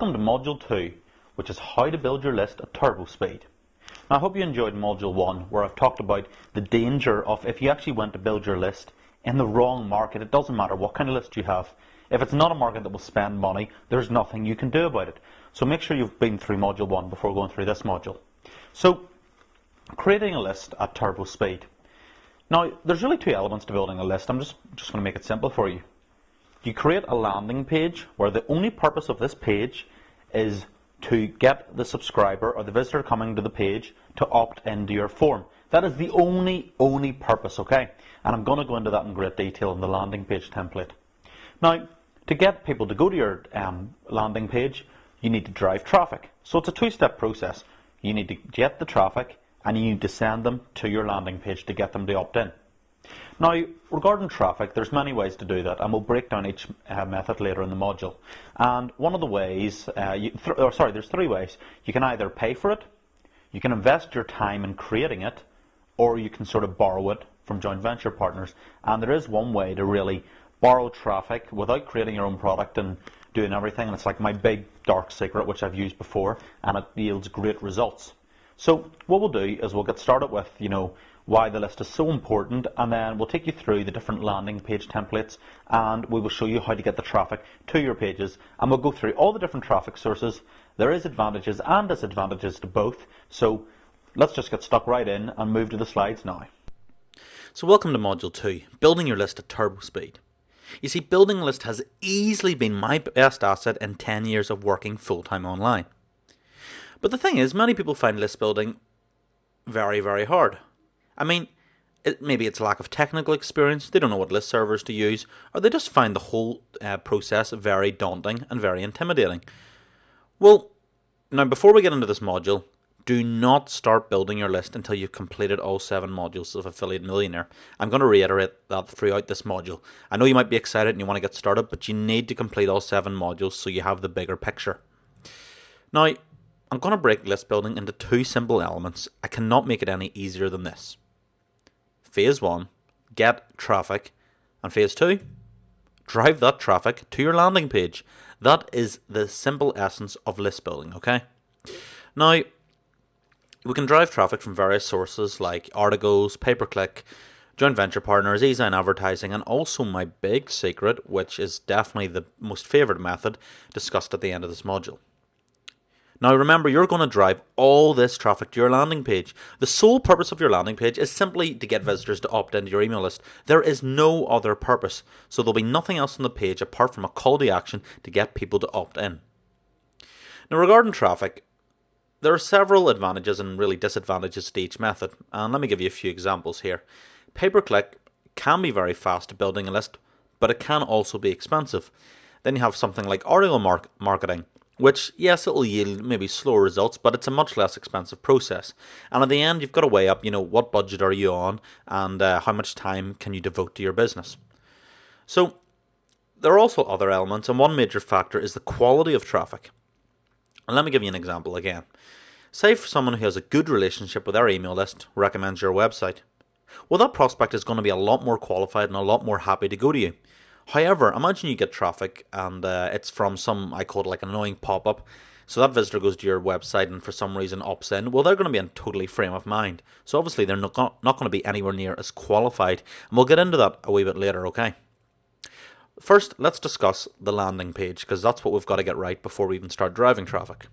Welcome to Module 2, which is how to build your list at turbo speed. Now, I hope you enjoyed Module 1, where I've talked about the danger of if you actually went to build your list in the wrong market. It doesn't matter what kind of list you have. If it's not a market that will spend money, there's nothing you can do about it. So make sure you've been through Module 1 before going through this module. So, creating a list at turbo speed. Now, there's really two elements to building a list. I'm just going to make it simple for you. You create a landing page where the only purpose of this page is to get the subscriber or the visitor coming to the page to opt into your form. That is the only purpose, okay? And I'm going to go into that in great detail in the landing page template. Now, to get people to go to your landing page, you need to drive traffic. So it's a two-step process. You need to get the traffic and you need to send them to your landing page to get them to opt in. Now, regarding traffic, there's many ways to do that, and we'll break down each method later in the module. And one of the ways, there's three ways. You can either pay for it, you can invest your time in creating it, or you can sort of borrow it from joint venture partners. And there is one way to really borrow traffic without creating your own product and doing everything, and it's like my big dark secret, which I've used before, and it yields great results. So what we'll do is we'll get started with, why the list is so important, and then we'll take you through the different landing page templates, and we will show you how to get the traffic to your pages, and we'll go through all the different traffic sources. There is advantages and disadvantages to both, so let's just get stuck right in and move to the slides now. So welcome to Module 2, building your list at turbo speed. You see, building a list has easily been my best asset in 10 years of working full-time online. But the thing is, many people find list building very, very hard. I mean, maybe it's lack of technical experience, they don't know what list servers to use, or they just find the whole process very daunting and very intimidating. Well, now before we get into this module, do not start building your list until you've completed all 7 modules of Affiliate Millionaire. I'm going to reiterate that throughout this module. I know you might be excited and you want to get started, but you need to complete all 7 modules so you have the bigger picture. Now, I'm going to break list building into 2 simple elements. I cannot make it any easier than this. Phase 1, get traffic, and Phase 2, drive that traffic to your landing page. That is the simple essence of list building, okay? Now, we can drive traffic from various sources like articles, pay-per-click, joint venture partners, e-sign advertising, and also my big secret, which is definitely the most favourite method, discussed at the end of this module. Now remember, you're going to drive all this traffic to your landing page. The sole purpose of your landing page is simply to get visitors to opt into your email list. There is no other purpose. So there'll be nothing else on the page apart from a call to action to get people to opt in. Now regarding traffic, there are several advantages and really disadvantages to each method. And let me give you a few examples here. Pay-per-click can be very fast at building a list, but it can also be expensive. Then you have something like article marketing, which, yes, it will yield maybe slower results, but it's a much less expensive process. And at the end, you've got to weigh up, what budget are you on and how much time can you devote to your business. So there are also other elements, and one major factor is the quality of traffic. And let me give you an example again. Say for someone who has a good relationship with their email list, recommends your website. Well, that prospect is going to be a lot more qualified and a lot more happy to go to you. However, imagine you get traffic and it's from some, I call it like an annoying pop-up. So that visitor goes to your website and for some reason opts in. Well, they're going to be in totally frame of mind. So obviously they're not going to be anywhere near as qualified. And we'll get into that a wee bit later, okay? First, let's discuss the landing page, because that's what we've got to get right before we even start driving traffic.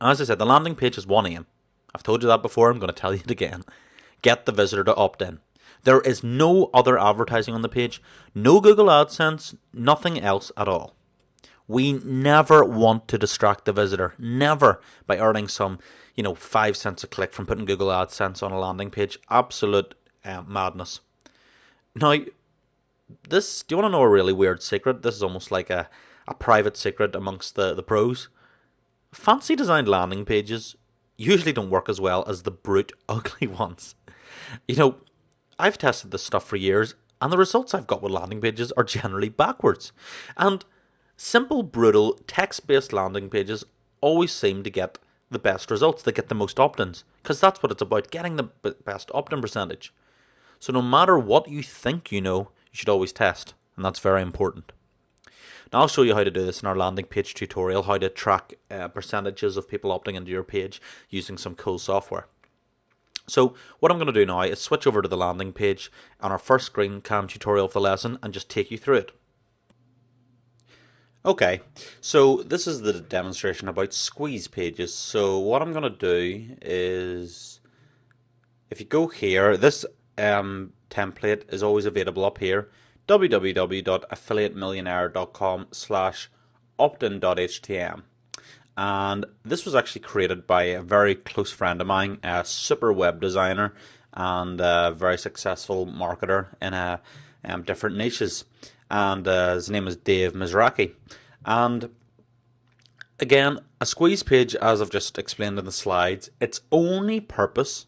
As I said, the landing page is one aim. I've told you that before, I'm going to tell you it again. Get the visitor to opt in. There is no other advertising on the page, no Google AdSense, nothing else at all. We never want to distract the visitor, never, by earning some, 5 cents a click from putting Google AdSense on a landing page. Absolute madness. Now, do you want to know a really weird secret? This is almost like a private secret amongst the pros. Fancy designed landing pages usually don't work as well as the brute, ugly ones. I've tested this stuff for years, and the results I've got with landing pages are generally backwards. And simple, brutal, text-based landing pages always seem to get the best results. They get the most opt-ins, because that's what it's about, getting the best opt-in percentage. So no matter what you think you know, you should always test, and that's very important. Now I'll show you how to do this in our landing page tutorial, how to track percentages of people opting into your page using some cool software. So what I'm going to do now is switch over to the landing page on our first screen cam tutorial of the lesson and just take you through it. Okay, so this is the demonstration about squeeze pages. So what I'm going to do is, if you go here, this template is always available up here, www.affiliatemillionaire.com/optin.htm. And this was actually created by a very close friend of mine, a super web designer and a very successful marketer in different niches. And his name is Dave Mizraki. And again, a squeeze page, as I've just explained in the slides, its only purpose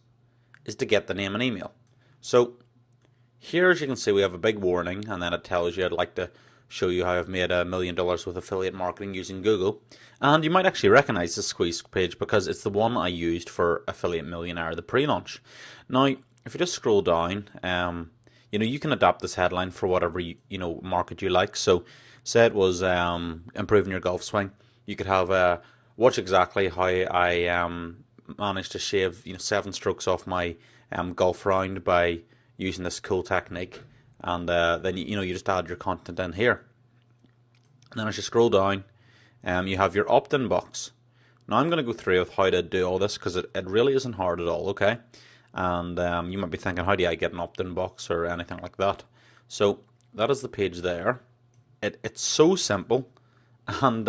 is to get the name and email. So here, as you can see, we have a big warning, and then it tells you, I'd like to show you how I've made $1 million with affiliate marketing using Google. And you might actually recognize this squeeze page because it's the one I used for Affiliate Millionaire, the pre-launch. Now, if you just scroll down, you can adapt this headline for whatever market you like. So, say it was improving your golf swing, you could have watch exactly how I managed to shave 7 strokes off my golf round by using this cool technique, and then you just add your content in here. And then as you scroll down, you have your opt-in box. Now I'm going to go through with how to do all this because it really isn't hard at all, okay? And you might be thinking, how do I get an opt-in box or anything like that? So that is the page there. It's so simple, and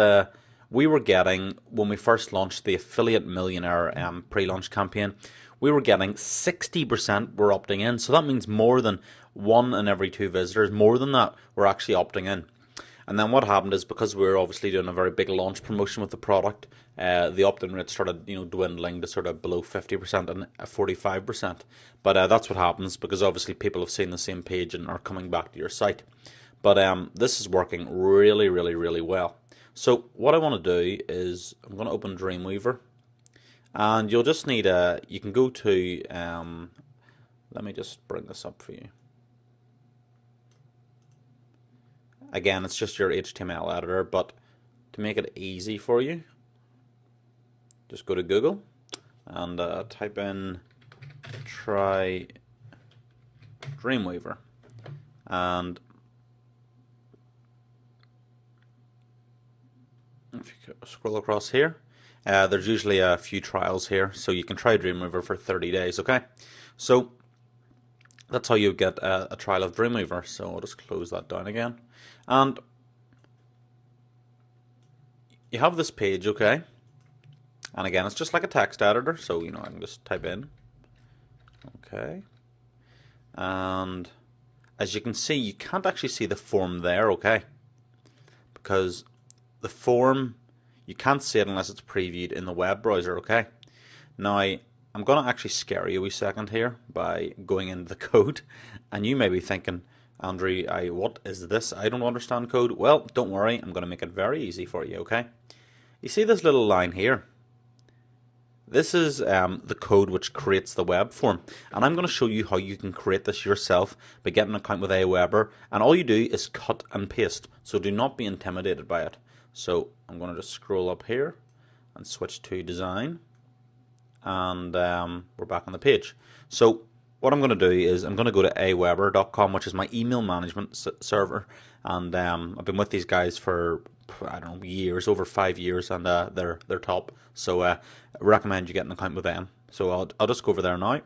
we were getting, when we first launched the Affiliate Millionaire pre-launch campaign, we were getting 60% were opting in. So that means more than 1 in every 2 visitors, more than that, were actually opting in. And then what happened is, because we were obviously doing a very big launch promotion with the product, the opt-in rate started dwindling to sort of below 50% and 45%. But that's what happens, because obviously people have seen the same page and are coming back to your site. But this is working really, really, really well. So what I want to do is, I'm going to open Dreamweaver. And you'll just need you can go to, let me just bring this up for you. Again, it's just your HTML editor, but to make it easy for you, just go to Google and type in try Dreamweaver. And if you scroll across here, there's usually a few trials here, so you can try Dreamweaver for 30 days, okay? So that's how you get a trial of Dreamweaver. So I'll just close that down again. And you have this page, okay? And again, it's just like a text editor, so I can just type in, okay? And as you can see, you can't actually see the form there, okay? Because the form, you can't see it unless it's previewed in the web browser, okay? Now, I'm going to actually scare you a wee second here by going into the code. And you may be thinking, Andrew, what is this? I don't understand code. Well, don't worry, I'm going to make it very easy for you, okay? You see this little line here? This is the code which creates the web form. And I'm going to show you how you can create this yourself by getting an account with Aweber. And all you do is cut and paste. So do not be intimidated by it. So I'm going to just scroll up here and switch to design. And we're back on the page. So what I'm going to do is I'm going to go to aweber.com, which is my email management server. And I've been with these guys for, I don't know, years, over 5 years, and they're top. So I recommend you get an account with them. So I'll just go over there now.